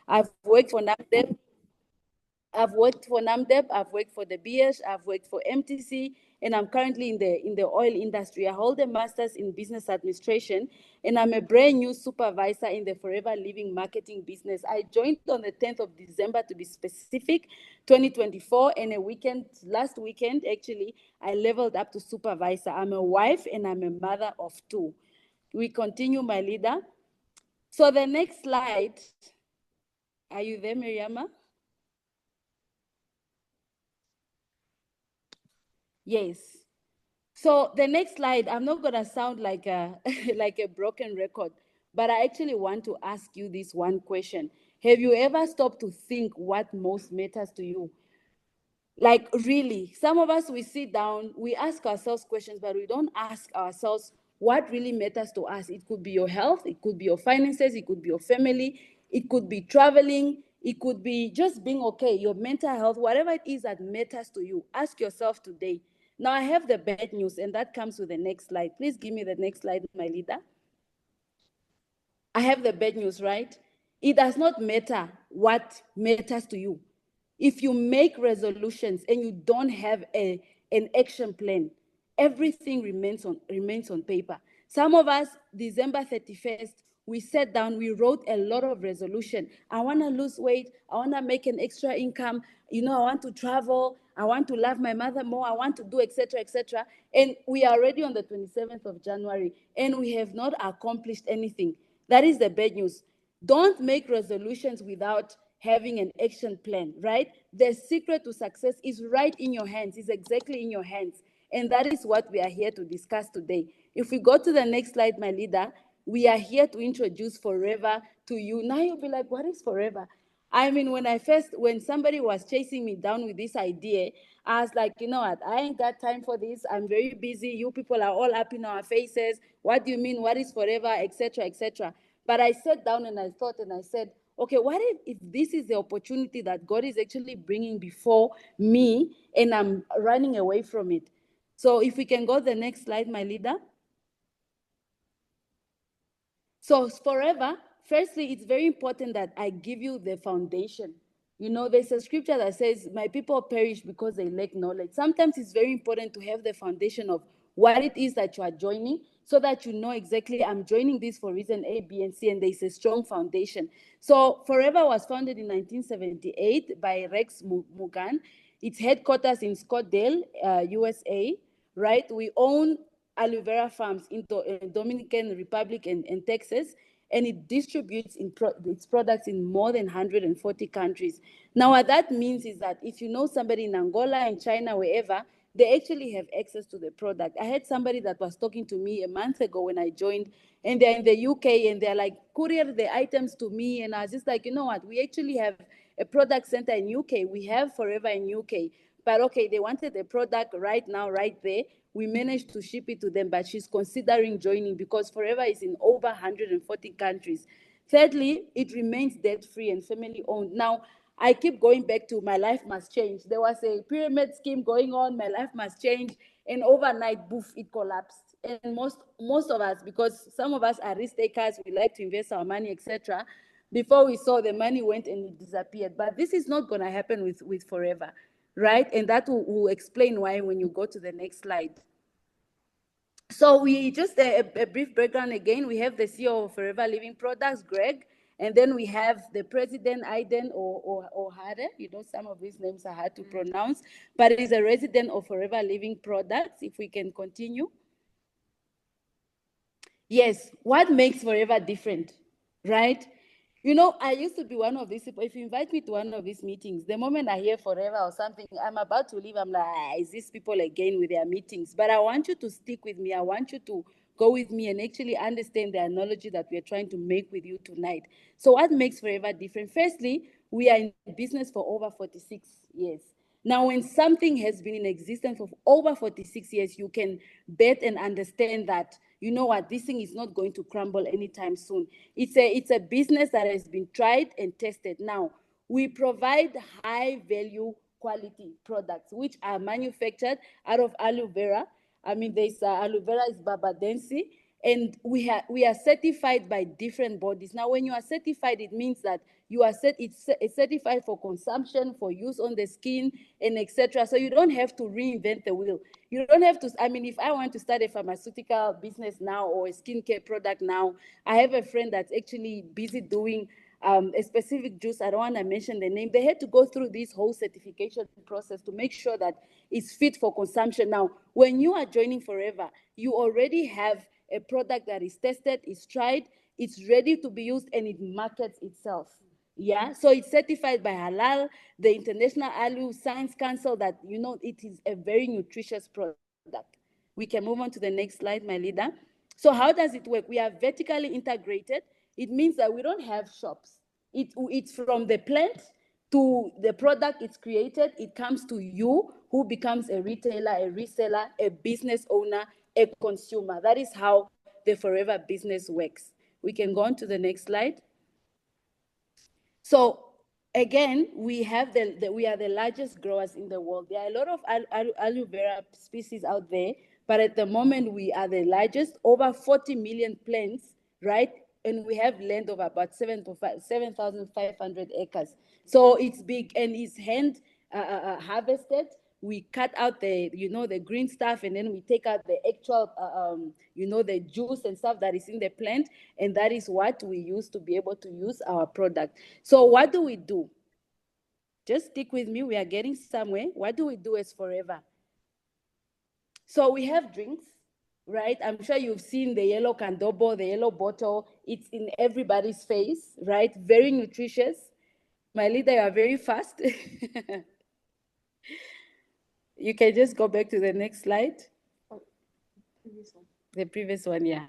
I've worked for NAMDEP. I've worked for NAMDEP, I've worked for the BS, I've worked for MTC, and I'm currently in the oil industry. I hold a master's in business administration, and I'm a brand new supervisor in the Forever Living marketing business. I joined on the 10th of December, to be specific, 2024, and last weekend, actually, I leveled up to supervisor. I'm a wife and I'm a mother of two. We continue, my leader. So the next slide, are you there, Miriama? Yes. So the next slide, I'm not gonna sound like a like a broken record, but I actually want to ask you this one question. Have you ever stopped to think what most matters to you? Like, really, some of us, we sit down, we ask ourselves questions, but we don't ask ourselves what really matters to us. It could be your health, it could be your finances, it could be your family, it could be traveling, it could be just being okay, your mental health, whatever it is that matters to you. Ask yourself today. Now, I have the bad news, and that comes with the next slide. Please give me the next slide, my leader. I have the bad news, right? It does not matter what matters to you. If you make resolutions and you don't have an action plan, everything remains on paper. Some of us, December 31st, we sat down, we wrote a lot of resolution. I want to lose weight. I want to make an extra income. I want to travel. I want to love my mother more. I want to do, etc., etc. And we are already on the 27th of January, and we have not accomplished anything. That is the bad news. Don't make resolutions without having an action plan, right? The secret to success is right in your hands, is exactly in your hands. And that is what we are here to discuss today. If we go to the next slide, my leader, we are here to introduce Forever to you. Now you'll be like, what is Forever? I mean, when somebody was chasing me down with this idea, I was like, you know what, I ain't got time for this. I'm very busy. You people are all up in our faces. What do you mean? What is forever? Etc., etc. But I sat down and I thought and I said, okay, what if this is the opportunity that God is actually bringing before me and I'm running away from it? So if we can go to the next slide, my leader. So forever, firstly, it's very important that I give you the foundation. There's a scripture that says, my people perish because they lack knowledge. Sometimes it's very important to have the foundation of what it is that you are joining, so that you know exactly, I'm joining this for reason A, B, and C, and there's a strong foundation. So Forever was founded in 1978 by Rex Mugan. Its headquarters in Scottsdale, USA, right? We own aloe vera farms in Dominican Republic and Texas, and it distributes its products in more than 140 countries. Now, what that means is that if you know somebody in Angola, in China, wherever, they actually have access to the product. I had somebody that was talking to me a month ago when I joined, and they're in the UK, and they're like, courier the items to me, and I was just like, you know what, we actually have a product center in UK. We have Forever in UK. But okay, they wanted the product right now, right there. We managed to ship it to them, but she's considering joining because Forever is in over 140 countries. Thirdly, it remains debt-free and family-owned. Now, I keep going back to my life must change. There was a pyramid scheme going on, my life must change, and overnight, boof, it collapsed. And most of us, because some of us are risk takers, we like to invest our money, etc. Before we saw, the money went and it disappeared. But this is not going to happen with Forever, right? And that will explain why when you go to the next slide. So we just a brief background again. We have the CEO of Forever Living Products, Greg, and then we have the president, Aiden or Hare. Some of these names are hard to pronounce, but he's a resident of Forever Living Products. If we can continue. Yes, what makes Forever different, right? I used to be one of these people. If you invite me to one of these meetings, the moment I hear Forever or something, I'm about to leave. I'm like, is these people again with their meetings? But I want you to stick with me. I want you to go with me and actually understand the analogy that we're trying to make with you tonight. So what makes Forever different? Firstly, we are in business for over 46 years. Now, when something has been in existence for over 46 years, you can bet and understand that, you know what, this thing is not going to crumble anytime soon. It's a business that has been tried and tested. Now, we provide high value quality products, which are manufactured out of aloe vera. I mean, there's aloe vera is barbadense, and we are certified by different bodies. Now, when you are certified, it means that You are it's certified for consumption, for use on the skin, and etc. So you don't have to reinvent the wheel. You don't have to. I mean, if I want to start a pharmaceutical business now or a skincare product now, I have a friend that's actually busy doing a specific juice. I don't want to mention the name. They had to go through this whole certification process to make sure that it's fit for consumption. Now, when you are joining Forever, you already have a product that is tested, is tried, it's ready to be used, and it markets itself. Yeah, so it's certified by Halal, the International Alu Science Council, that it is a very nutritious product. We can move on to the next slide, my leader. So how does it work? We are vertically integrated. It means that we don't have shops. It's from the plant to the product it's created. It comes to you, who becomes a retailer, a reseller, a business owner, a consumer. That is how the Forever business works. We can go on to the next slide. So again, we have we are the largest growers in the world. There are a lot of aloe vera species out there, but at the moment we are the largest, over 40 million plants, right? And we have land of about 7,500 acres. So it's big, and it's hand harvested. We cut out the green stuff, and then we take out the actual the juice and stuff that is in the plant, and that is what we use to be able to use our product. So what do we do? Just stick with me, we are getting somewhere. What do we do as Forever? So we have drinks, right? I'm sure you've seen the yellow candobo, the yellow bottle. It's in everybody's face, right? Very nutritious. My leader, you are very fast. You can just go back to the next slide. The previous one, yeah.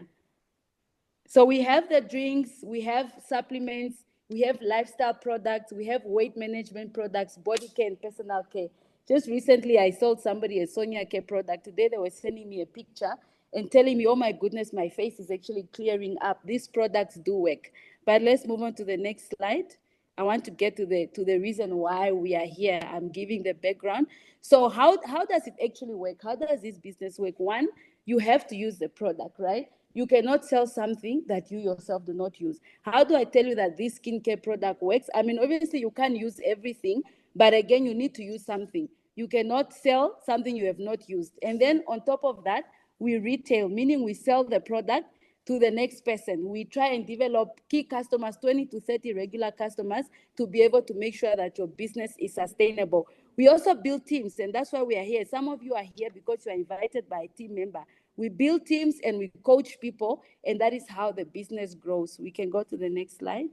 So we have the drinks, we have supplements, we have lifestyle products, we have weight management products, body care and personal care. Just recently, I sold somebody a Sonia Care product. Today, they were sending me a picture and telling me, oh my goodness, my face is actually clearing up. These products do work. But let's move on to the next slide. I want to get to the reason why we are here. I'm giving the background. So how does it actually work? How does this business work? One, you have to use the product, right? You cannot sell something that you yourself do not use. How do I tell you that this skincare product works? I mean, obviously you can't use everything, but again, you need to use something. You cannot sell something you have not used. And then on top of that, we retail, meaning we sell the product to the next person. We try and develop key customers, 20 to 30 regular customers, to be able to make sure that your business is sustainable. We also build teams, and that's why we are here. Some of you are here because you are invited by a team member. We build teams and we coach people, and that is how the business grows. We can go to the next slide.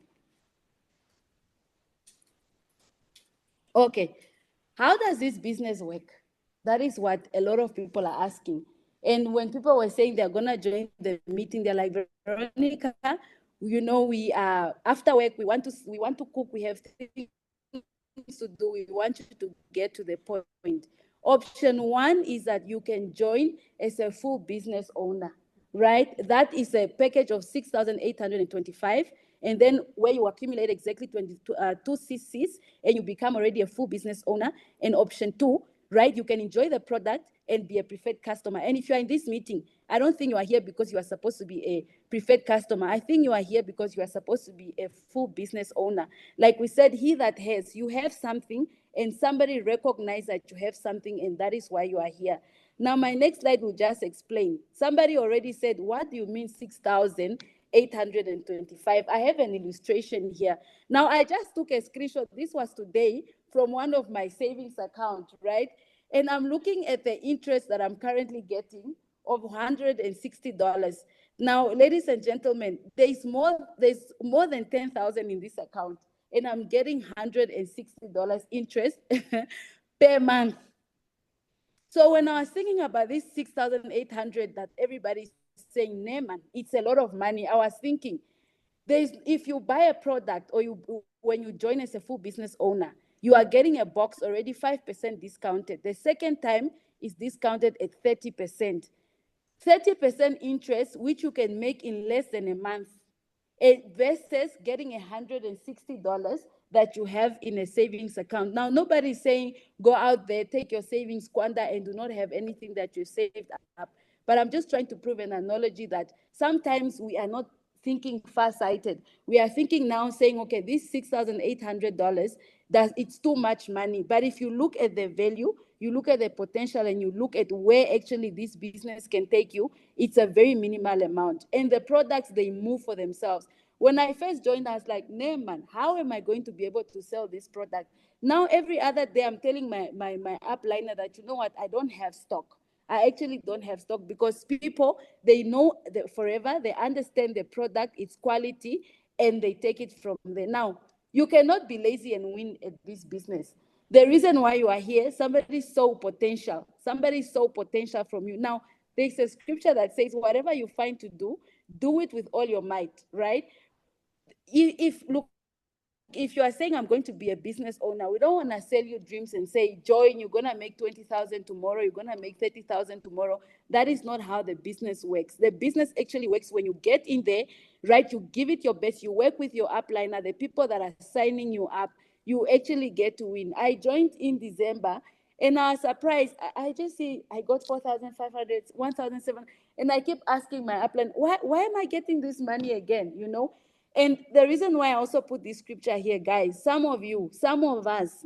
Okay, how does this business work? That is what a lot of people are asking. And when people were saying they're gonna join the meeting, they're like, Veronica, we are after work, we want to cook, we have things to do, we want you to get to the point. Option one is that you can join as a full business owner, right? That is a package of 6,825. And then where you accumulate exactly 2 CCs and you become already a full business owner. And option two, right, you can enjoy the product and be a preferred customer. And if you are in this meeting, I don't think you are here because you are supposed to be a preferred customer. I think you are here because you are supposed to be a full business owner. Like we said, he that has, you have something, and somebody recognizes that you have something, and that is why you are here. Now, my next slide will just explain. Somebody already said, what do you mean 6,825? I have an illustration here. Now, I just took a screenshot. This was today from one of my savings accounts, right? And I'm looking at the interest that I'm currently getting of $160. Now, ladies and gentlemen, there's more than 10,000 in this account, and I'm getting $160 interest per month. So when I was thinking about this 6,800 that everybody's saying, Neyman, it's a lot of money. I was thinking, if you buy a product or when you join as a full business owner, you are getting a box already 5% discounted. The second time is discounted at 30%. 30% interest, which you can make in less than a month, versus getting $160 that you have in a savings account. Now, nobody's saying go out there, take your savings, squander, and do not have anything that you saved up. But I'm just trying to prove an analogy that sometimes we are not thinking far-sighted. We are thinking now saying, okay, this $6,800, it's too much money. But if you look at the value, you look at the potential, and you look at where actually this business can take you, it's a very minimal amount. And the products, they move for themselves. When I first joined, I was like, nah, man, how am I going to be able to sell this product? Now, every other day, I'm telling my upliner that, you know what, I don't have stock. I actually don't have stock, because people, they know the Forever, they understand the product, its quality, and they take it from there. Now, you cannot be lazy and win at this business. The reason why you are here, somebody saw potential. Somebody saw potential from you. Now, there's a scripture that says, whatever you find to do it with all your might, right? Look, if you are saying, I'm going to be a business owner, we don't want to sell you dreams and say, join, you're going to make 20,000 tomorrow, you're going to make 30,000 tomorrow. That is not how the business works. The business actually works when you get in there, right? You give it your best, you work with your upliner, the people that are signing you up, you actually get to win. I joined in December, and I was surprised. I just see I got 4,500, 1,700, and I keep asking my upline, why am I getting this money again, you know? And the reason why I also put this scripture here, guys, some of us,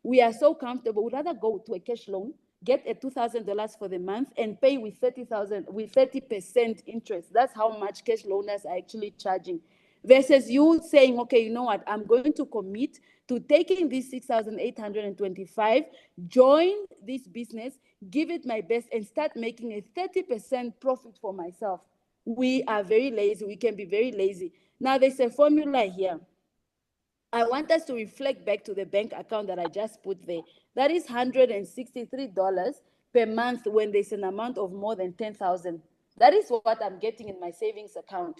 we are so comfortable. We'd rather go to a cash loan, get a $2,000 for the month, and pay with 30% interest. That's how much cash loaners are actually charging. Versus you saying, okay, you know what, I'm going to commit to taking this 6,825, join this business, give it my best, and start making a 30% profit for myself. We are very lazy. We can be very lazy. Now, there's a formula here. I want us to reflect back to the bank account that I just put there. That is $163 per month when there's an amount of more than 10,000. That is what I'm getting in my savings account.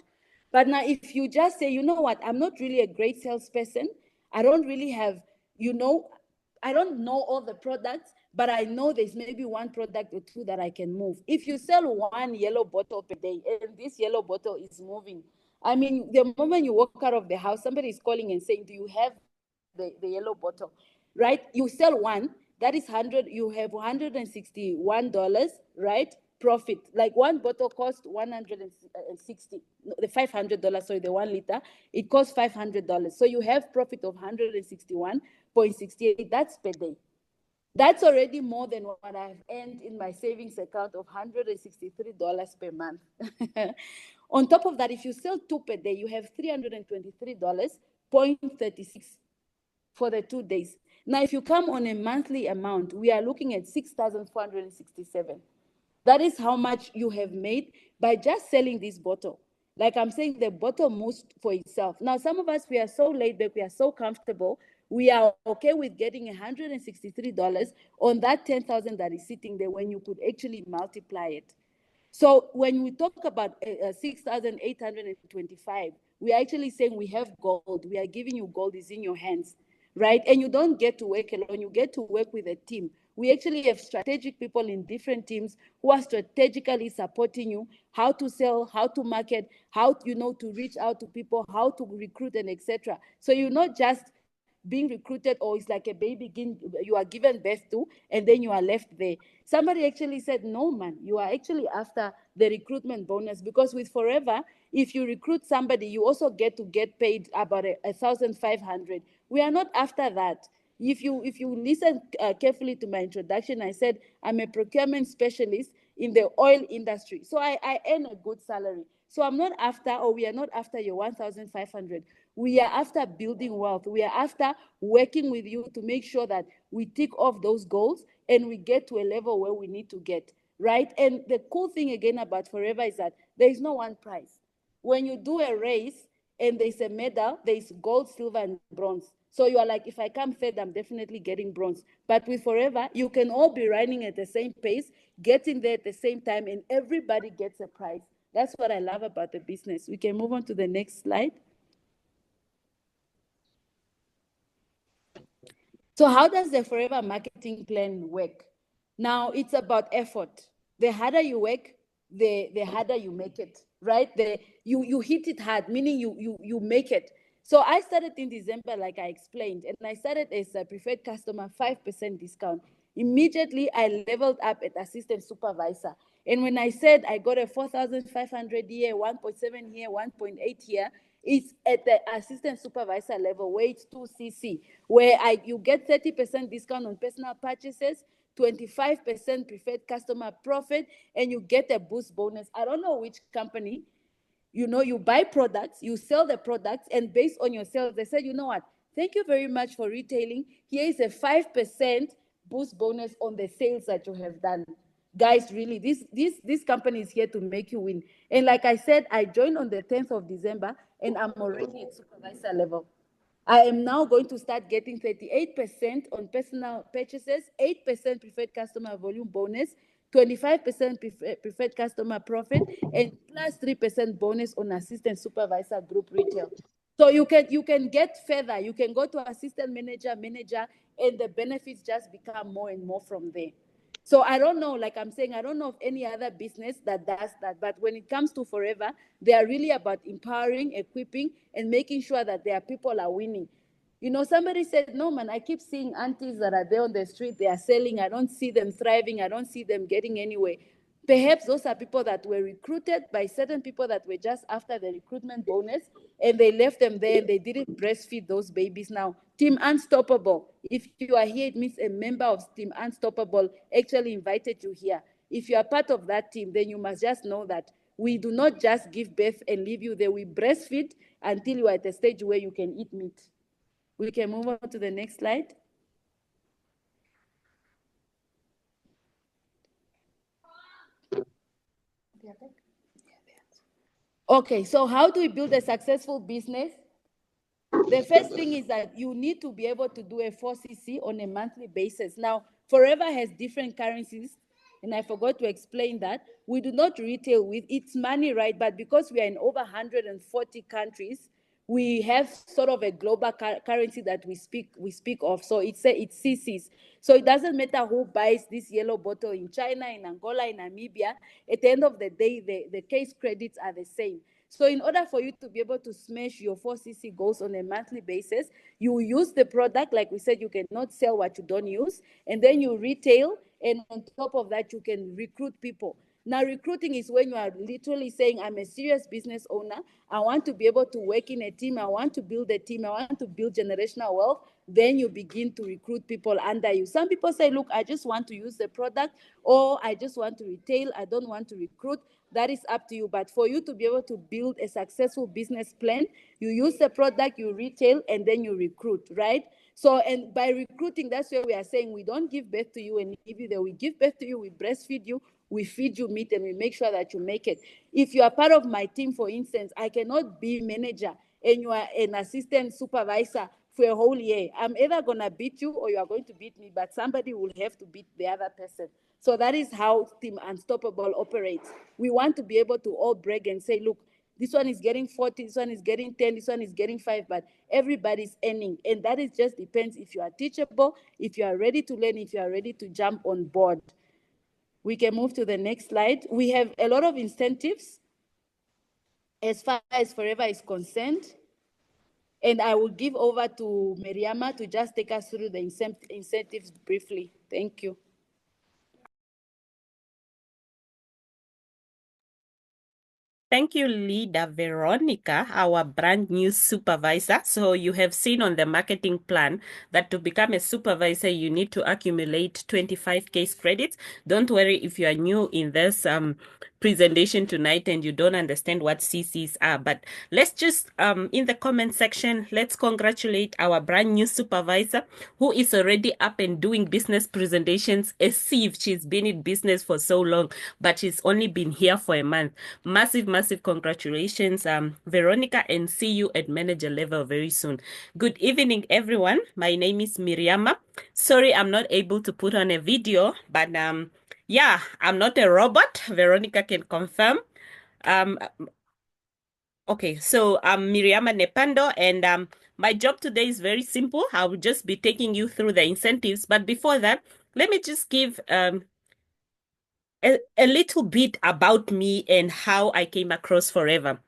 But now, if you just say, you know what, I'm not really a great salesperson. I don't really have, I don't know all the products, but I know there's maybe one product or two that I can move. If you sell one yellow bottle per day, and this yellow bottle is moving, I mean, the moment you walk out of the house, somebody is calling and saying, do you have the yellow bottle, right? You sell one, that is 100, you have $161, right? Profit. Like one bottle costs 160, the $500, sorry, the 1 liter, it costs $500. So you have profit of 161.68. That's per day. That's already more than what I've earned in my savings account of $163 per month. On top of that, if you sell 2 per day, you have $323.36 for the 2 days. Now, if you come on a monthly amount, we are looking at $6,467. That is how much you have made by just selling this bottle. Like I'm saying, the bottle moves for itself. Now, some of us, we are so laid back, we are so comfortable, we are okay with getting $163 on that 10,000 that is sitting there when you could actually multiply it. So when we talk about 6,825, we are actually saying we have gold. We are giving you gold, is in your hands, right? And you don't get to work alone. You get to work with a team. We actually have strategic people in different teams who are strategically supporting you, how to sell, how to market, how to reach out to people, how to recruit, and etc. So you're not just being recruited, or it's like a baby you are given birth to, and then you are left there. Somebody actually said, no, man, you are actually after the recruitment bonus, because with Forever, if you recruit somebody, you also get paid about 1,500. We are not after that. If you listen carefully to my introduction, I said I'm a procurement specialist in the oil industry. So I earn a good salary. So I'm not after, or we are not after your 1,500. We are after building wealth. We are after working with you to make sure that we tick off those goals and we get to a level where we need to get, right? And the cool thing again about Forever is that there is no one prize. When you do a race and there's a medal, there's gold, silver, and bronze. So you are like, if I come third, I'm definitely getting bronze. But with Forever, you can all be running at the same pace, getting there at the same time, and everybody gets a prize. That's what I love about the business. We can move on to the next slide. So how does the Forever marketing plan work? Now, it's about effort. The harder you work, the harder you make it, right? You hit it hard, meaning you make it. So I started in December, like I explained, and I started as a preferred customer, 5% discount. Immediately, I leveled up at assistant supervisor. And when I said I got a 4,500 here, 1.7 here, 1.8 here, it's at the assistant supervisor level where it's 2cc, where you get 30% discount on personal purchases, 25% preferred customer profit, and you get a boost bonus. I don't know which company, you buy products, you sell the products, and based on your sales, they said, you know what? Thank you very much for retailing. Here is a 5% boost bonus on the sales that you have done. Guys, really, this company is here to make you win. And like I said, I joined on the 10th of December, and I'm already at supervisor level. I am now going to start getting 38% on personal purchases, 8% preferred customer volume bonus, 25% preferred customer profit, and plus 3% bonus on assistant supervisor group retail. So you can get further. You can go to assistant manager, and the benefits just become more and more from there. So I don't know, like I'm saying, I don't know of any other business that does that. But when it comes to Forever, they are really about empowering, equipping, and making sure that their people are winning. Somebody said, no, man, I keep seeing aunties that are there on the street, they are selling. I don't see them thriving. I don't see them getting anywhere. Perhaps those are people that were recruited by certain people that were just after the recruitment bonus, and they left them there and they didn't breastfeed those babies. Now, Team Unstoppable, if you are here, it means a member of Team Unstoppable actually invited you here. If you are part of that team, then you must just know that we do not just give birth and leave you there. We breastfeed until you are at a stage where you can eat meat. We can move on to the next slide. Okay, so how do we build a successful business? The first thing is that you need to be able to do a 4cc on a monthly basis. Now, Forever has different currencies, and I forgot to explain that. We do not retail with its money, right? But because we are in over 140 countries, we have sort of a global currency that we speak of. So it's CCs. So it doesn't matter who buys this yellow bottle in China, in Angola, in Namibia. At the end of the day, the case credits are the same. So in order for you to be able to smash your 4cc goals on a monthly basis, you use the product. Like we said, you cannot sell what you don't use. And then you retail. And on top of that, you can recruit people. Now, recruiting is when you are literally saying, I'm a serious business owner. I want to be able to work in a team. I want to build a team. I want to build generational wealth. Then you begin to recruit people under you. Some people say, look, I just want to use the product, or I just want to retail. I don't want to recruit. That is up to you. But for you to be able to build a successful business plan, you use the product, you retail, and then you recruit, right? So, and by recruiting, that's where we are saying we don't give birth to you and leave you there. We give birth to you, we breastfeed you, we feed you meat, and we make sure that you make it. If you are part of my team, for instance, I cannot be manager and you are an assistant supervisor for a whole year. I'm either going to beat you or you are going to beat me, but somebody will have to beat the other person. So that is how Team Unstoppable operates. We want to be able to all brag and say, look, this one is getting 40, this one is getting 10, this one is getting 5, but everybody's earning. And that is just depends if you are teachable, if you are ready to learn, if you are ready to jump on board. We can move to the next slide. We have a lot of incentives as far as Forever is concerned. And I will give over to Miriama to just take us through the incentives briefly. Thank you. Thank you, Leader Veronica, our brand new supervisor. So you have seen on the marketing plan that to become a supervisor, you need to accumulate 25 case credits. Don't worry if you are new in this presentation tonight and you don't understand what CCs are. But let's just, in the comment section, let's congratulate our brand new supervisor who is already up and doing business presentations as if she's been in business for so long, but she's only been here for a month. Massive congratulations, Veronica, and see you at manager level very soon. Good evening, everyone. My name is Miriama. Sorry, I'm not able to put on a video, but yeah, I'm not a robot. Veronica can confirm. Okay, so I'm Miriama Nepando, and my job today is very simple. I will just be taking you through the incentives. But before that, let me just give a little bit about me and how I came across Forever.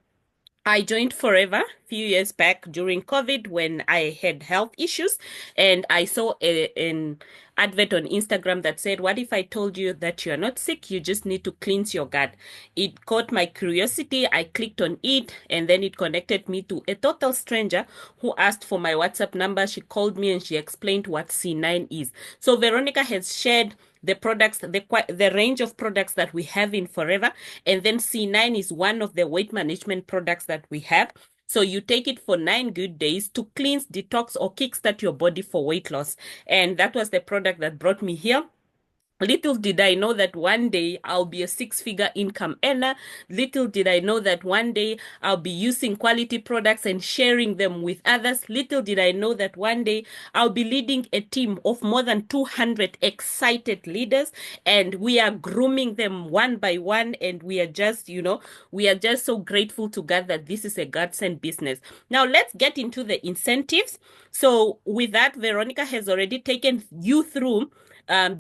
I joined Forever few years back during COVID when I had health issues, and I saw an advert on Instagram that said, "What if I told you that you're not sick? You just need to cleanse your gut." It caught my curiosity. I clicked on it, and then it connected me to a total stranger who asked for my WhatsApp number. She called me and she explained what C9 is. So Veronica has shared the products, the range of products that we have in Forever. And then C9 is one of the weight management products that we have. So you take it for 9 good days to cleanse, detox, or kickstart your body for weight loss. And that was the product that brought me here. Little did I know that one day I'll be a six-figure income earner. Little did I know that one day I'll be using quality products and sharing them with others. Little did I know that one day I'll be leading a team of more than 200 excited leaders, and we are grooming them one by one, and we are just, we are just so grateful to God that this is a God-sent business. Now let's get into the incentives. So with that, Veronica has already taken you through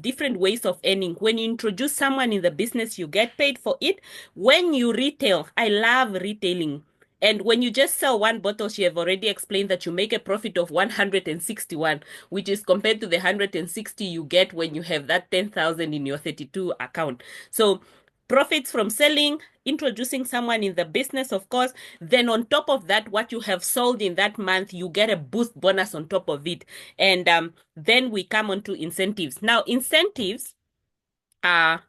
different ways of earning. When you introduce someone in the business, you get paid for it. When you retail, I love retailing. And when you just sell one bottle, she have already explained that you make a profit of 161, which is compared to the 160 you get when you have that 10,000 in your 32 account. So profits from selling, introducing someone in the business, of course. Then on top of that, what you have sold in that month, you get a boost bonus on top of it. And then we come on to incentives. Now, incentives are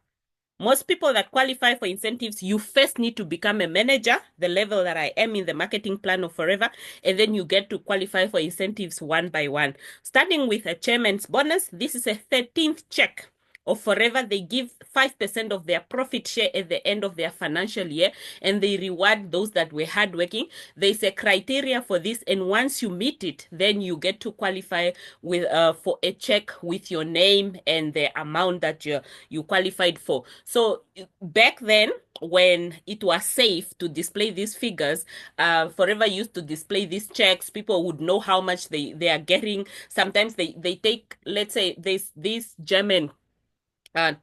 most people that qualify for incentives, you first need to become a manager, the level that I am in the marketing plan of Forever, and then you get to qualify for incentives one by one. Starting with a chairman's bonus, this is a 13th check of Forever. They give 5% of their profit share at the end of their financial year, and they reward those that were hardworking. There's a criteria for this, and once you meet it, then you get to qualify with for a check with your name and the amount that you qualified for. So back then, when it was safe to display these figures, Forever used to display these checks. People would know how much they are getting. Sometimes they take, let's say, this German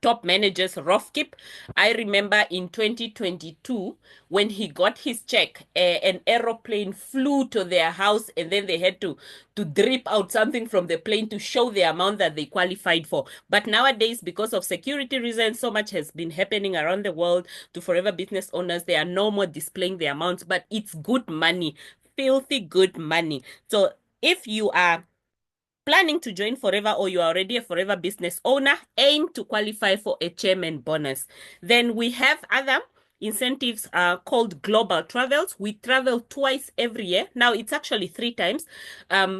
top managers, Rofkip. I remember in 2022, when he got his check, an aeroplane flew to their house, and then they had to drip out something from the plane to show the amount that they qualified for. But nowadays, because of security reasons, so much has been happening around the world to Forever business owners. They are no more displaying the amounts, but it's good money, filthy good money. So if you are planning to join Forever, or you are already a Forever business owner, aim to qualify for a chairman bonus. Then we have other incentives called global travels. We travel twice every year. Now it's actually 3 times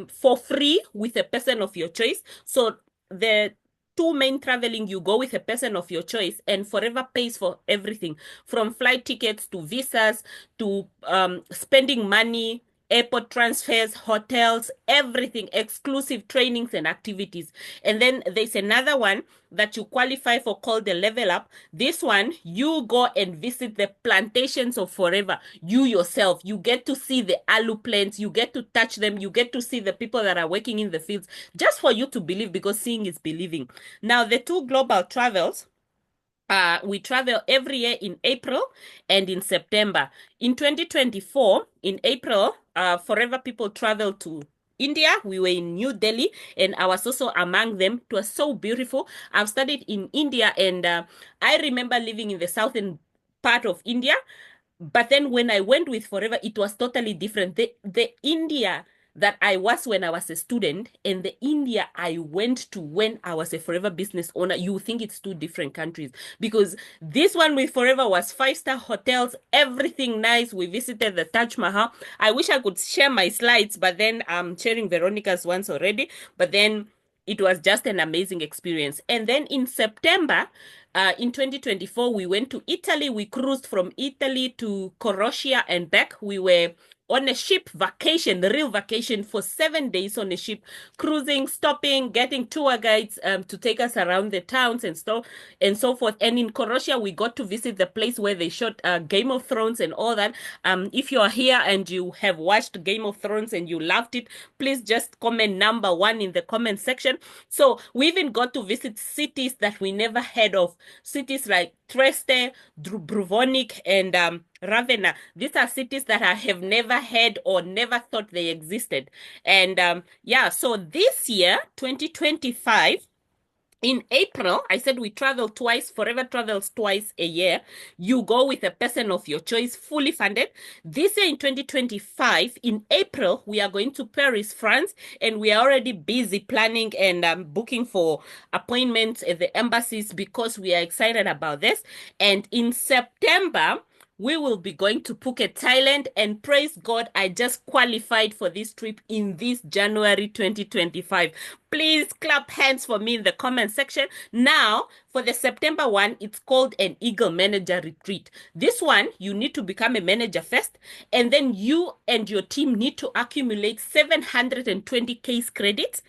for free with a person of your choice. So the two main traveling, you go with a person of your choice, and Forever pays for everything from flight tickets to visas to spending money, airport transfers, hotels, everything, exclusive trainings and activities. And then there's another one that you qualify for called the Level Up. This one, you go and visit the plantations of Forever. You yourself, you get to see the alu plants, you get to touch them, you get to see the people that are working in the fields, just for you to believe, because seeing is believing. Now, the two global travels, we travel every year in April and in September. In 2024, in April, Forever people traveled to India. We were in New Delhi, and I was also among them. It was so beautiful. I've studied in India, and I remember living in the southern part of India. But then when I went with Forever, it was totally different. The India that I was when I was a student and the India I went to when I was a Forever business owner, you think it's two different countries, because this one with Forever was 5-star hotels, everything nice. We visited the Taj Mahal. I wish I could share my slides, but then I'm sharing Veronica's ones already. But then it was just an amazing experience. And then in September, in 2024, we went to Italy. We cruised from Italy to Croatia and back. We were on a ship vacation, the real vacation, for 7 days on a ship, cruising, stopping, getting tour guides to take us around the towns and stuff and so forth. And in Croatia, we got to visit the place where they shot Game of Thrones and all that. If you are here and you have watched Game of Thrones and you loved it, please just comment number 1 in the comment section. So we even got to visit cities that we never heard of, cities like Trieste, Dubrovnik, and Ravenna. These are cities that I have never heard or never thought they existed. And yeah, so this year, 2025, in April, I said we travel twice. Forever travels twice a year. You go with a person of your choice, fully funded. This year in 2025, in April, we are going to Paris, France, and we are already busy planning and booking for appointments at the embassies because we are excited about this. And in September, we will be going to Phuket, Thailand, and praise God, I just qualified for this trip in this January 2025. Please clap hands for me in the comment section. Now, for the September one, it's called an Eagle Manager Retreat. This one, you need to become a manager first, and then you and your team need to accumulate 720 case credits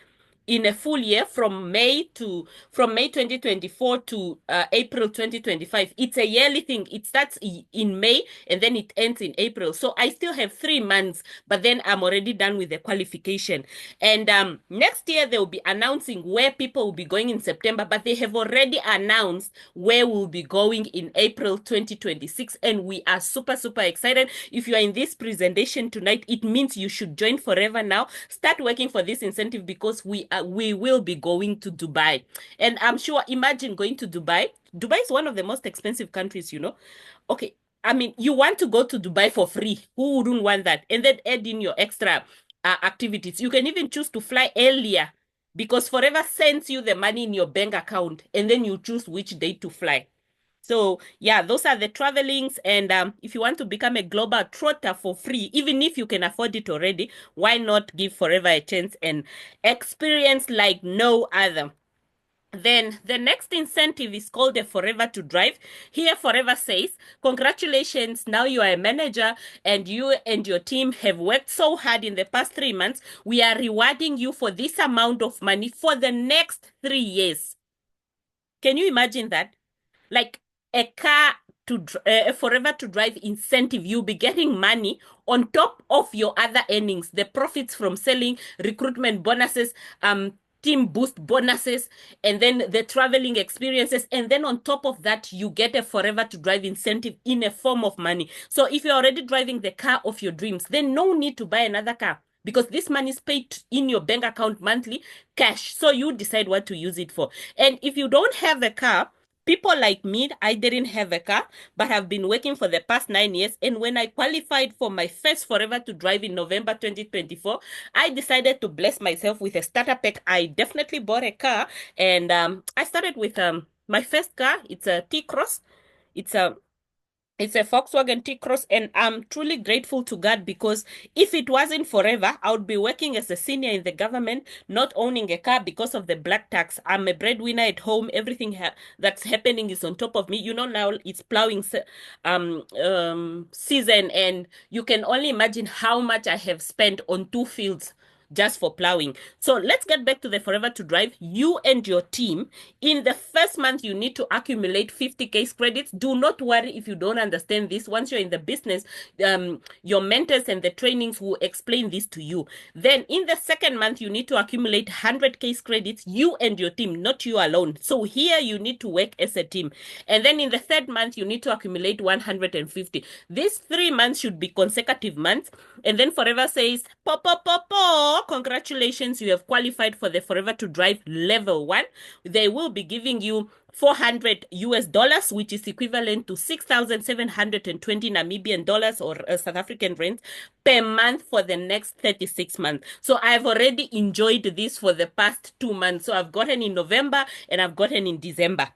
in a full year from May 2024 to April 2025. It's a yearly thing. It starts in May and then it ends in April. So I still have 3 months, but then I'm already done with the qualification. And next year they will be announcing where people will be going in September, but they have already announced where we'll be going in April 2026, and we are super super excited. If you are in this presentation tonight, it means you should join forever now. Start working for this incentive because we will be going to Dubai. And I'm sure, imagine going to Dubai. Dubai is one of the most expensive countries, you know. Okay, I mean, you want to go to Dubai for free. Who wouldn't want that? And then add in your extra activities. You can even choose to fly earlier because Forever sends you the money in your bank account and then you choose which day to fly. So yeah, those are the travelings. And if you want to become a global trotter for free, even if you can afford it already, why not give Forever a chance and experience like no other? Then the next incentive is called a Forever to Drive. Here, Forever says, congratulations, now you are a manager and you and your team have worked so hard in the past 3 months. We are rewarding you for this amount of money for the next 3 years. Can you imagine that? Like a car to a Forever to Drive incentive, you'll be getting money on top of your other earnings, the profits from selling, recruitment bonuses, team boost bonuses, and then the traveling experiences. And then on top of that, you get a Forever to Drive incentive in a form of money. So if you're already driving the car of your dreams, then no need to buy another car because this money is paid in your bank account monthly, cash. So you decide what to use it for. And if you don't have a car, people like me, I didn't have a car, but have been working for the past 9 years. And when I qualified for my first Forever to Drive in November 2024, I decided to bless myself with a starter pack. I definitely bought a car, and I started with my first car. It's a T-Cross. It's a it's a Volkswagen T-Cross, and I'm truly grateful to God because if it wasn't Forever, I would be working as a senior in the government, not owning a car because of the black tax. I'm a breadwinner at home. Everything that's happening is on top of me. You know, now it's plowing season, and you can only imagine how much I have spent on 2 fields just for plowing. So let's get back to the Forever to Drive. You and your team, in the first month, you need to accumulate 50 case credits. Do not worry if you don't understand this. Once you're in the business, your mentors and the trainings will explain this to you. Then in the second month, you need to accumulate 100 case credits, you and your team, not you alone. So here you need to work as a team. And then in the third month, you need to accumulate 150. These 3 months should be consecutive months. And then Forever says, congratulations, you have qualified for the Forever to Drive level 1. They will be giving you 400 US dollars, which is equivalent to 6,720 Namibian dollars or South African rand per month for the next 36 months. So I've already enjoyed this for the past 2 months. So I've gotten in November and I've gotten in December.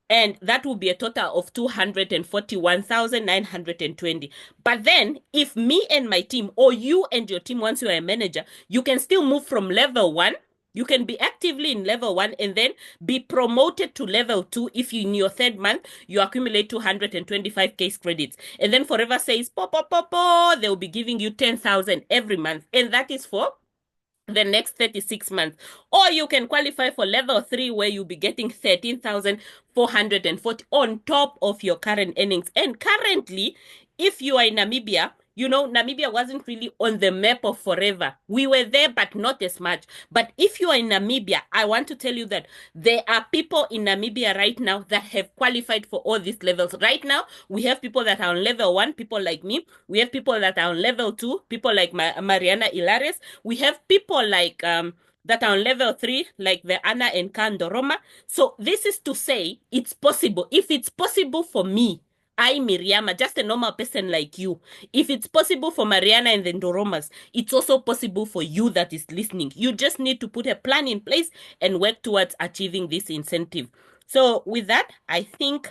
And that will be a total of 241,920. But then, if me and my team, or you and your team, once you are a manager, you can still move from level 1. You can be actively in level 1 and then be promoted to level 2 if you, in your third month, you accumulate 225 case credits. And then Forever says, they will be giving you 10,000 every month. And that is for the next 36 months. Or you can qualify for level 3 where you'll be getting 13,440 on top of your current earnings. And currently, if you are in Namibia, Namibia wasn't really on the map of forever. We were there, but not as much. But if you are in Namibia, I want to tell you that there are people in Namibia right now that have qualified for all these levels. Right now, we have people that are on level 1, people like me. We have people that are on level 2, people like Mariana Ilares. We have people like that are on level 3, like the Anna and Kandoroma. So this is to say it's possible. If it's possible for me, I, Miriama, just a normal person like you. If it's possible for Mariana and the Ndoromas, it's also possible for you that is listening. You just need to put a plan in place and work towards achieving this incentive. So with that, I think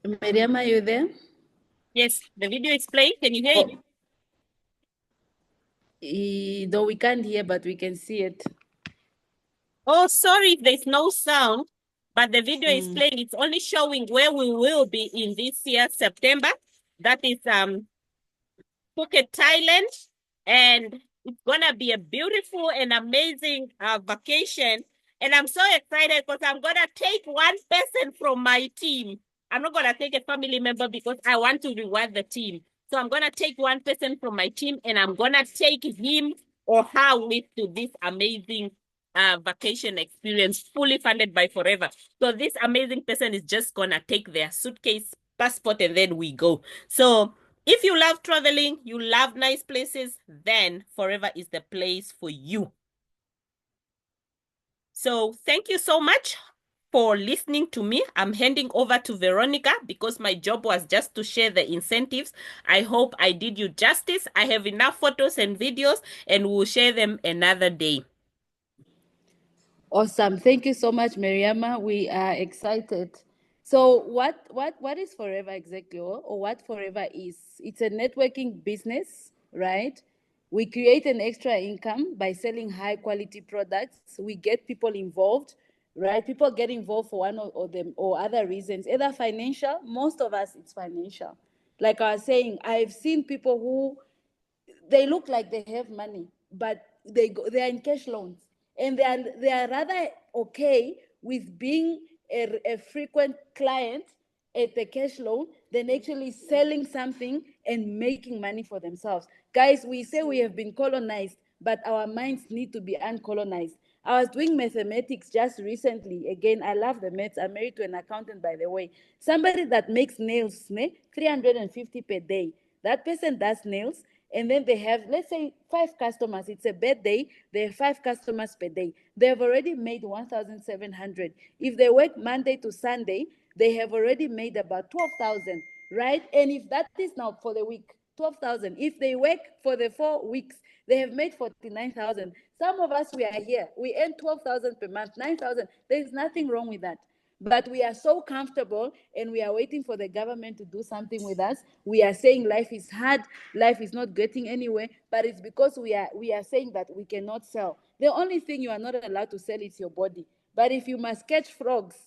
Miriam, are you there? yes, the video is playing. Can you hear it? Though we can't hear, but we can see it. Oh, sorry, there's no sound, but the video is playing. It's only showing where we will be in this year, September. That is Phuket, Thailand, and it's gonna be a beautiful and amazing vacation. And I'm so excited because I'm gonna take one person from my team. I'm not gonna take a family member because I want to reward the team. So I'm gonna take one person from my team and I'm gonna take him or her with to this amazing vacation experience, fully funded by Forever. So this amazing person is just gonna take their suitcase, passport, and then we go. So if you love traveling, you love nice places, then Forever is the place for you. So thank you so much for listening to me. I'm handing over to Veronica because my job was just to share the incentives. I hope I did you justice. I have enough photos and videos and we'll share them another day. Awesome. Thank you so much, Mariama. We are excited. So what is Forever exactly, or what Forever is? It's a networking business, right? We create an extra income by selling high quality products. We get people involved, right? People get involved for one or them or other reasons, either financial. Most of us it's financial. Like I was saying, I've seen people who they look like they have money, but they are in cash loans, and they are rather okay with being a frequent client at the cash loan than actually selling something and making money for themselves. Guys, we say we have been colonized, but our minds need to be uncolonized. I was doing mathematics just recently. Again, I love the maths. I'm married to an accountant, by the way. Somebody that makes nails, 350 per day. That person does nails, and then they have, let's say, 5 customers. It's a bad day. They have 5 customers per day. They have already made 1,700. If they work Monday to Sunday, they have already made about 12,000, right? And if that is now for the week, 12,000. If they work for the 4 weeks, they have made 49,000. Some of us, we are here. We earn 12,000 per month, 9,000. There's nothing wrong with that. But we are so comfortable and we are waiting for the government to do something with us. We are saying life is hard, life is not getting anywhere, but it's because we are saying that we cannot sell. The only thing you are not allowed to sell is your body. But if you must catch frogs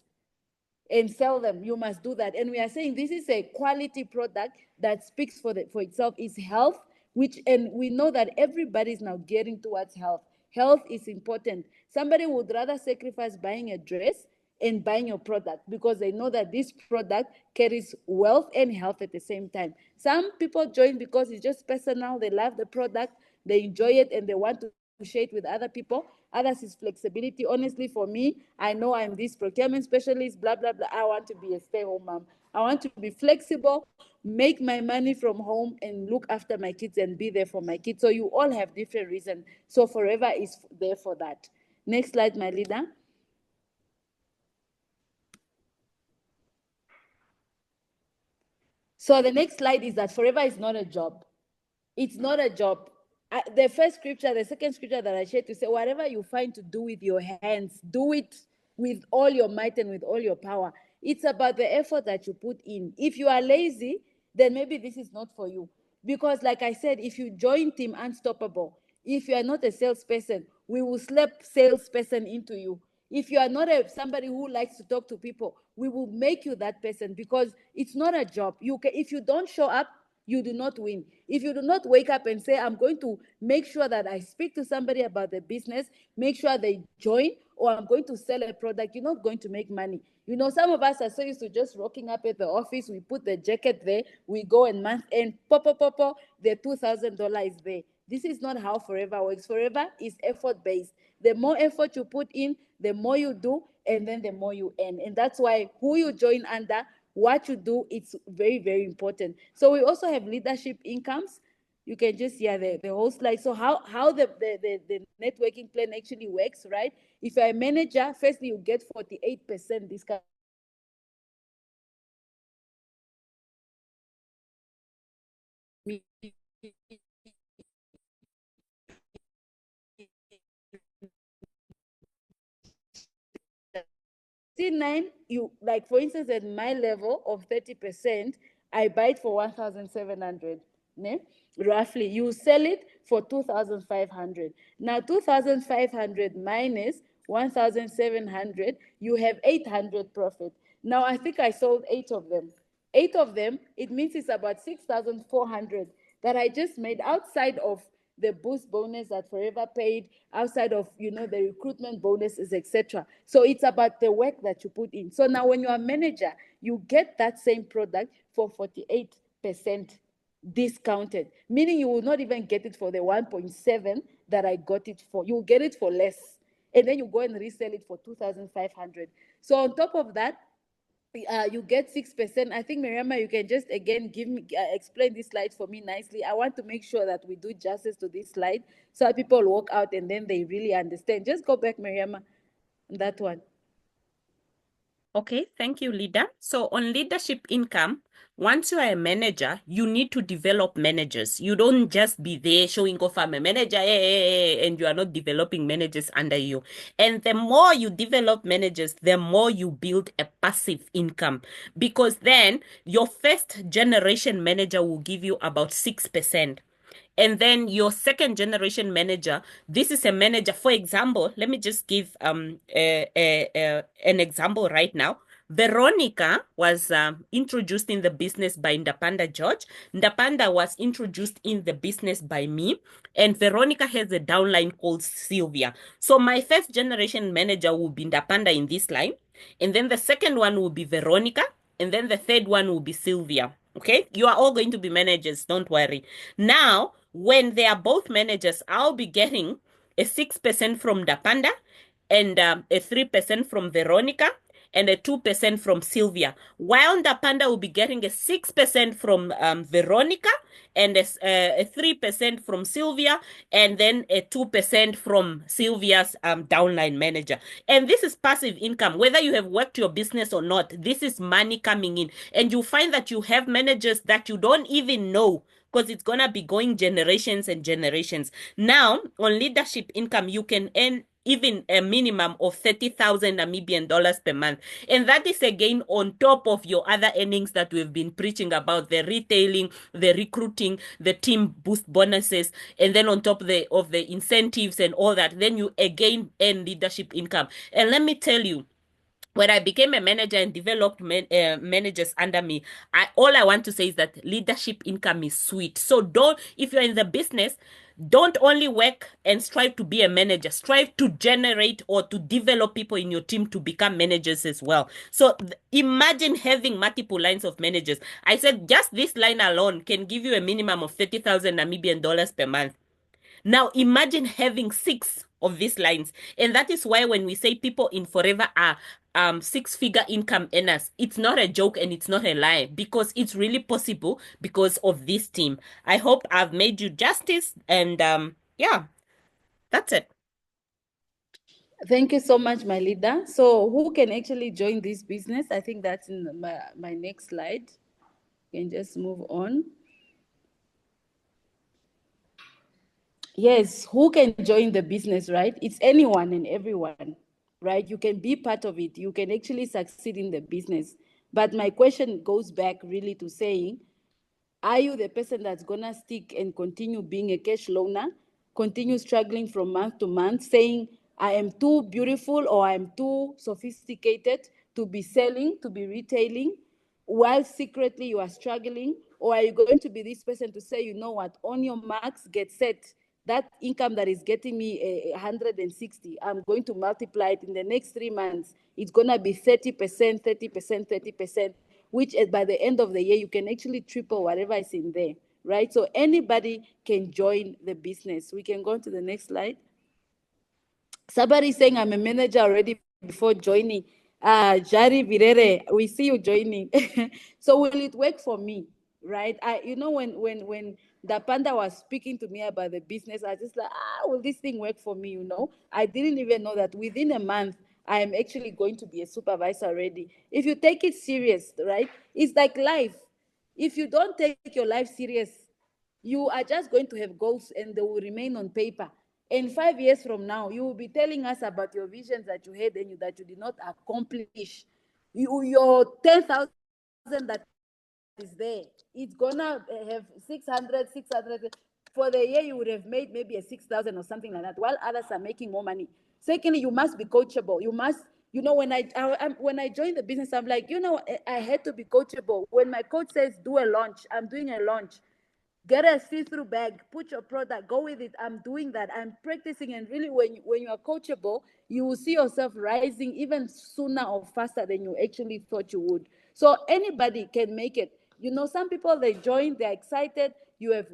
and sell them, you must do that. And we are saying this is a quality product that speaks for itself. Is health, which, and we know that everybody is now getting towards health. Health is important. Somebody would rather sacrifice buying a dress and buying your product because they know that this product carries wealth and health at the same time. Some people join because it's just personal. They love the product, they enjoy it, and they want to share it with other people. Others is flexibility. Honestly, for me, I know I'm this procurement specialist, blah, blah, blah. I want to be a stay-home mom. I want to be flexible, make my money from home, and look after my kids and be there for my kids. So you all have different reasons. So Forever is there for that. Next slide, my leader. So the next slide is that Forever is not a job. It's not a job. The first scripture, the second scripture that I shared to say, whatever you find to do with your hands, do it with all your might and with all your power. It's about the effort that you put in. If you are lazy, then maybe this is not for you. Because, like I said, if you join Team Unstoppable, if you are not a salesperson, we will slap salesperson into you. If you are not somebody who likes to talk to people, we will make you that person because it's not a job. If you don't show up, you do not win. If you do not wake up and say, I'm going to make sure that I speak to somebody about the business, make sure they join, or I'm going to sell a product, you're not going to make money. You know, some of us are so used to just rocking up at the office. We put the jacket there, we go and month end, the $2,000 is there. This is not how Forever works. Forever is effort based. The more effort you put in, the more you do, and then the more you earn. And that's why who you join under, what you do, it's very, very important. So we also have leadership incomes. You can just, yeah, the whole slide. So how the networking plan actually works, right? If you're a manager, firstly, you get 48% discount. C9, you like, for instance, at my level of 30%, I buy it for 1,700. Ne? Roughly, you sell it for 2,500. Now, 2,500 minus 1,700, you have 800 profit. Now, I think I sold 8 of them. 8 of them, it means it's about 6,400 that I just made outside of the boost bonus that Forever paid, outside of, you know, the recruitment bonuses, etc. So it's about the work that you put in. So now when you're a manager, you get that same product for 48% discounted, meaning you will not even get it for the 1.7 that I got it for. You will get it for less. And then you go and resell it for 2,500. So on top of that, you get 6%. I think, Miriama, you can just again give me explain this slide for me nicely. I want to make sure that we do justice to this slide so that people walk out and then they really understand. Just go back, Miriama, on that one. Okay, thank you, Leader. So on leadership income, once you are a manager, you need to develop managers. You don't just be there showing off, I'm a manager, and you are not developing managers under you. And the more you develop managers, the more you build a passive income. Because then your first generation manager will give you about 6%. And then your second generation manager, this is a manager, for example, let me just give an example right now. Veronica was introduced in the business by Ndapanda George. Ndapanda was introduced in the business by me. And Veronica has a downline called Sylvia. So my first generation manager will be Ndapanda in this line. And then the second one will be Veronica. And then the third one will be Sylvia. Okay, you are all going to be managers, don't worry. Now, when they are both managers, I'll be getting a 6% from Dapanda and a 3% from Veronica and a 2% from Sylvia. While Dapanda will be getting a 6% from Veronica and a 3% from Sylvia and then a 2% from Sylvia's downline manager. And this is passive income. Whether you have worked your business or not, this is money coming in. And you find that you have managers that you don't even know because it's going to be going generations and generations. Now, on leadership income, you can earn even a minimum of 30,000 Namibian dollars per month. And that is again on top of your other earnings that we've been preaching about, the retailing, the recruiting, the team boost bonuses, and then on top of the incentives and all that, then you again earn leadership income. And let me tell you, when I became a manager and developed managers under me, all I want to say is that leadership income is sweet. So if you're in the business, don't only work and strive to be a manager, strive to generate or to develop people in your team to become managers as well. So imagine having multiple lines of managers. I said just this line alone can give you a minimum of 30,000 Namibian dollars per month. Now imagine having 6 of these lines. And that is why when we say people in Forever are 6-figure income earners, it's not a joke and it's not a lie, because it's really possible because of this team. I hope I've made you justice, and yeah, that's it. Thank you so much, my leader. So who can actually join this business? I think that's in my next slide. You can just move on. Yes, who can join the business, right? It's anyone and everyone, right? You can be part of it. You can actually succeed in the business. But my question goes back really to saying, are you the person that's going to stick and continue being a cash loaner, continue struggling from month to month, saying, I am too beautiful or I'm too sophisticated to be selling, to be retailing? while secretly you are struggling? Or are you going to be this person to say, you know what, on your marks, get set, that income that is getting me 160, I'm going to multiply it in the next 3 months. It's going to be 30%, 30%, 30%, which by the end of the year, you can actually triple whatever is in there, right? So anybody can join the business. We can go on to the next slide. Somebody saying I'm a manager already before joining. Jari Virere, we see you joining. So will it work for me? Right? When the panda was speaking to me about the business, I just like, will this thing work for me? I didn't even know that within a month I am actually going to be a supervisor already. If you take it serious, right? It's like life. If you don't take your life serious, you are just going to have goals and they will remain on paper. And 5 years from now, you will be telling us about your visions that you had and that you did not accomplish. Your 10,000 that is there, it's gonna have 600. For the year, you would have made maybe a 6,000 or something like that, while others are making more money. Secondly, you must be coachable. You must, when I joined the business, I'm like, I had to be coachable. When my coach says do a launch, I'm doing a launch. Get a see-through bag, put your product, go with it. I'm doing that. I'm practicing. And really, when you are coachable, you will see yourself rising even sooner or faster than you actually thought you would. So anybody can make it. Some people, they join, they're excited. You have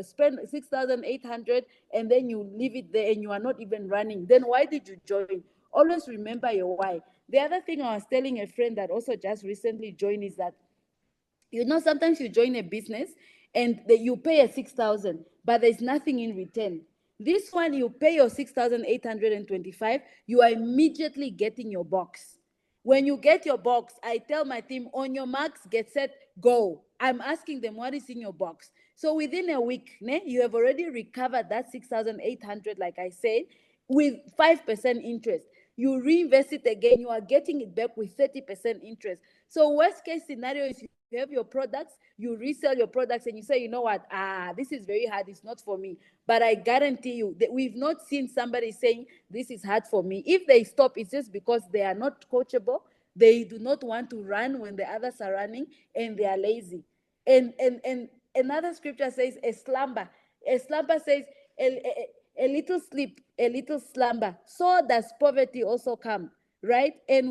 spent 6,800 and then you leave it there and you are not even running. Then why did you join? Always remember your why. The other thing I was telling a friend that also just recently joined is that, sometimes you join a business and you pay a 6,000, but there's nothing in return. This one, you pay your 6,825, you are immediately getting your box. When you get your box, I tell my team, on your marks, get set, go. I'm asking them, what is in your box? So within a week, you have already recovered that 6,800, like I said, with 5% interest. You reinvest it again, you are getting it back with 30% interest. So worst case scenario is you have your products, you resell your products, and you say, you know what, this is very hard, it's not for me. But I guarantee you that we've not seen somebody saying this is hard for me. If they stop, it's just because they are not coachable, they do not want to run when the others are running, and they are lazy. And another scripture says a slumber. A slumber says a little sleep, a little slumber. So does poverty also come, right? And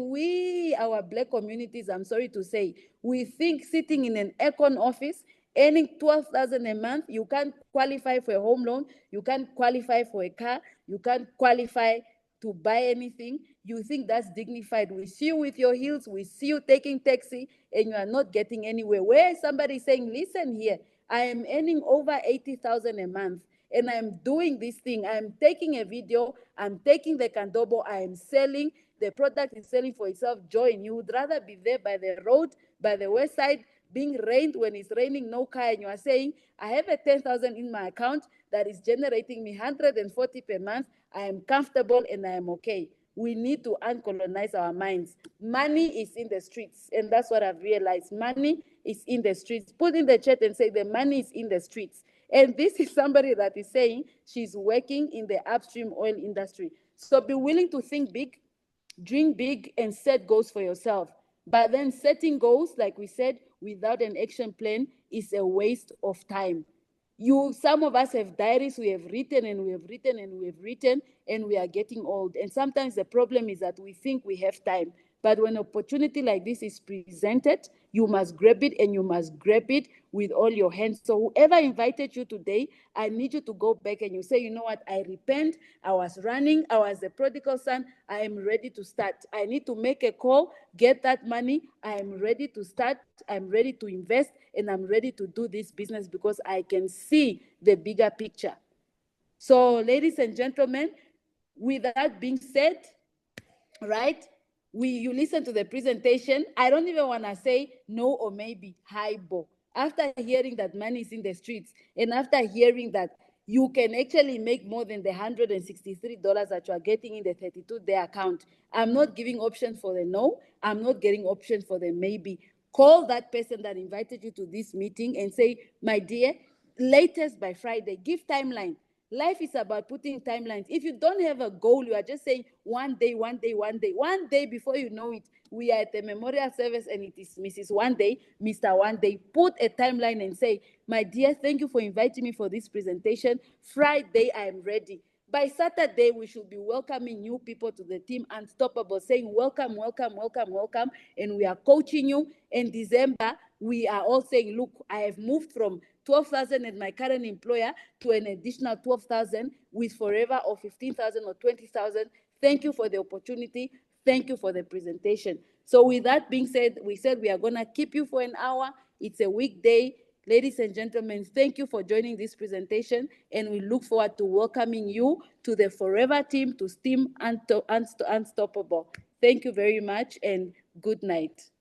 our black communities, I'm sorry to say, we think sitting in an aircon office, earning 12,000 a month, you can't qualify for a home loan, you can't qualify for a car, you can't qualify to buy anything. You think that's dignified. We see you with your heels, we see you taking taxi, and you are not getting anywhere. Where is somebody saying, listen here, I am earning over 80,000 a month, and I'm doing this thing. I'm taking a video, I'm taking the candobo, I am selling. The product is selling for itself. Join. You would rather be there by the road, by the west side, being rained when it's raining, no car, and you are saying, I have a 10,000 in my account that is generating me 140 per month. I am comfortable and I am okay. We need to uncolonize our minds. Money is in the streets, and that's what I've realized. Money is in the streets. Put in the chat and say the money is in the streets. And this is somebody that is saying she's working in the upstream oil industry. So be willing to think big, dream big, and set goals for yourself. But then setting goals, like we said, without an action plan is a waste of time. Some of us have diaries, we have written and we have written and we have written, and we are getting old. And sometimes the problem is that we think we have time. But when opportunity like this is presented, you must grab it, and you must grab it with all your hands. So whoever invited you today, I need you to go back and you say, you know what, I repent. I was running. I was the prodigal son. I am ready to start. I need to make a call, get that money. I am ready to start. I'm ready to invest, and I'm ready to do this business because I can see the bigger picture. So, ladies and gentlemen, with that being said, right? You listen to the presentation. I don't even want to say no or maybe highball. After hearing that money is in the streets, and after hearing that you can actually make more than the $163 that you are getting in the 32-day account, I'm not giving options for the no. I'm not getting options for the maybe. Call that person that invited you to this meeting and say, my dear, latest by Friday, give timeline. Life is about putting timelines. If you don't have a goal, you are just saying one day, one day, one day. One day, before you know it, we are at the memorial service and it is Mrs. One Day, Mr. One Day. Put a timeline and say, my dear, thank you for inviting me for this presentation. Friday, I am ready. By Saturday, we should be welcoming new people to the team, Unstoppable, saying welcome, welcome, welcome, welcome. And we are coaching you. In December, we are all saying, look, I have moved from 12,000 at my current employer to an additional 12,000 with forever or 15,000 or 20,000. Thank you for the opportunity. Thank you for the presentation. So with that being said, we said we are going to keep you for an hour. It's a weekday. Ladies and gentlemen, thank you for joining this presentation, and we look forward to welcoming you to the Forever team, to STEAM Unstoppable. Thank you very much, and good night.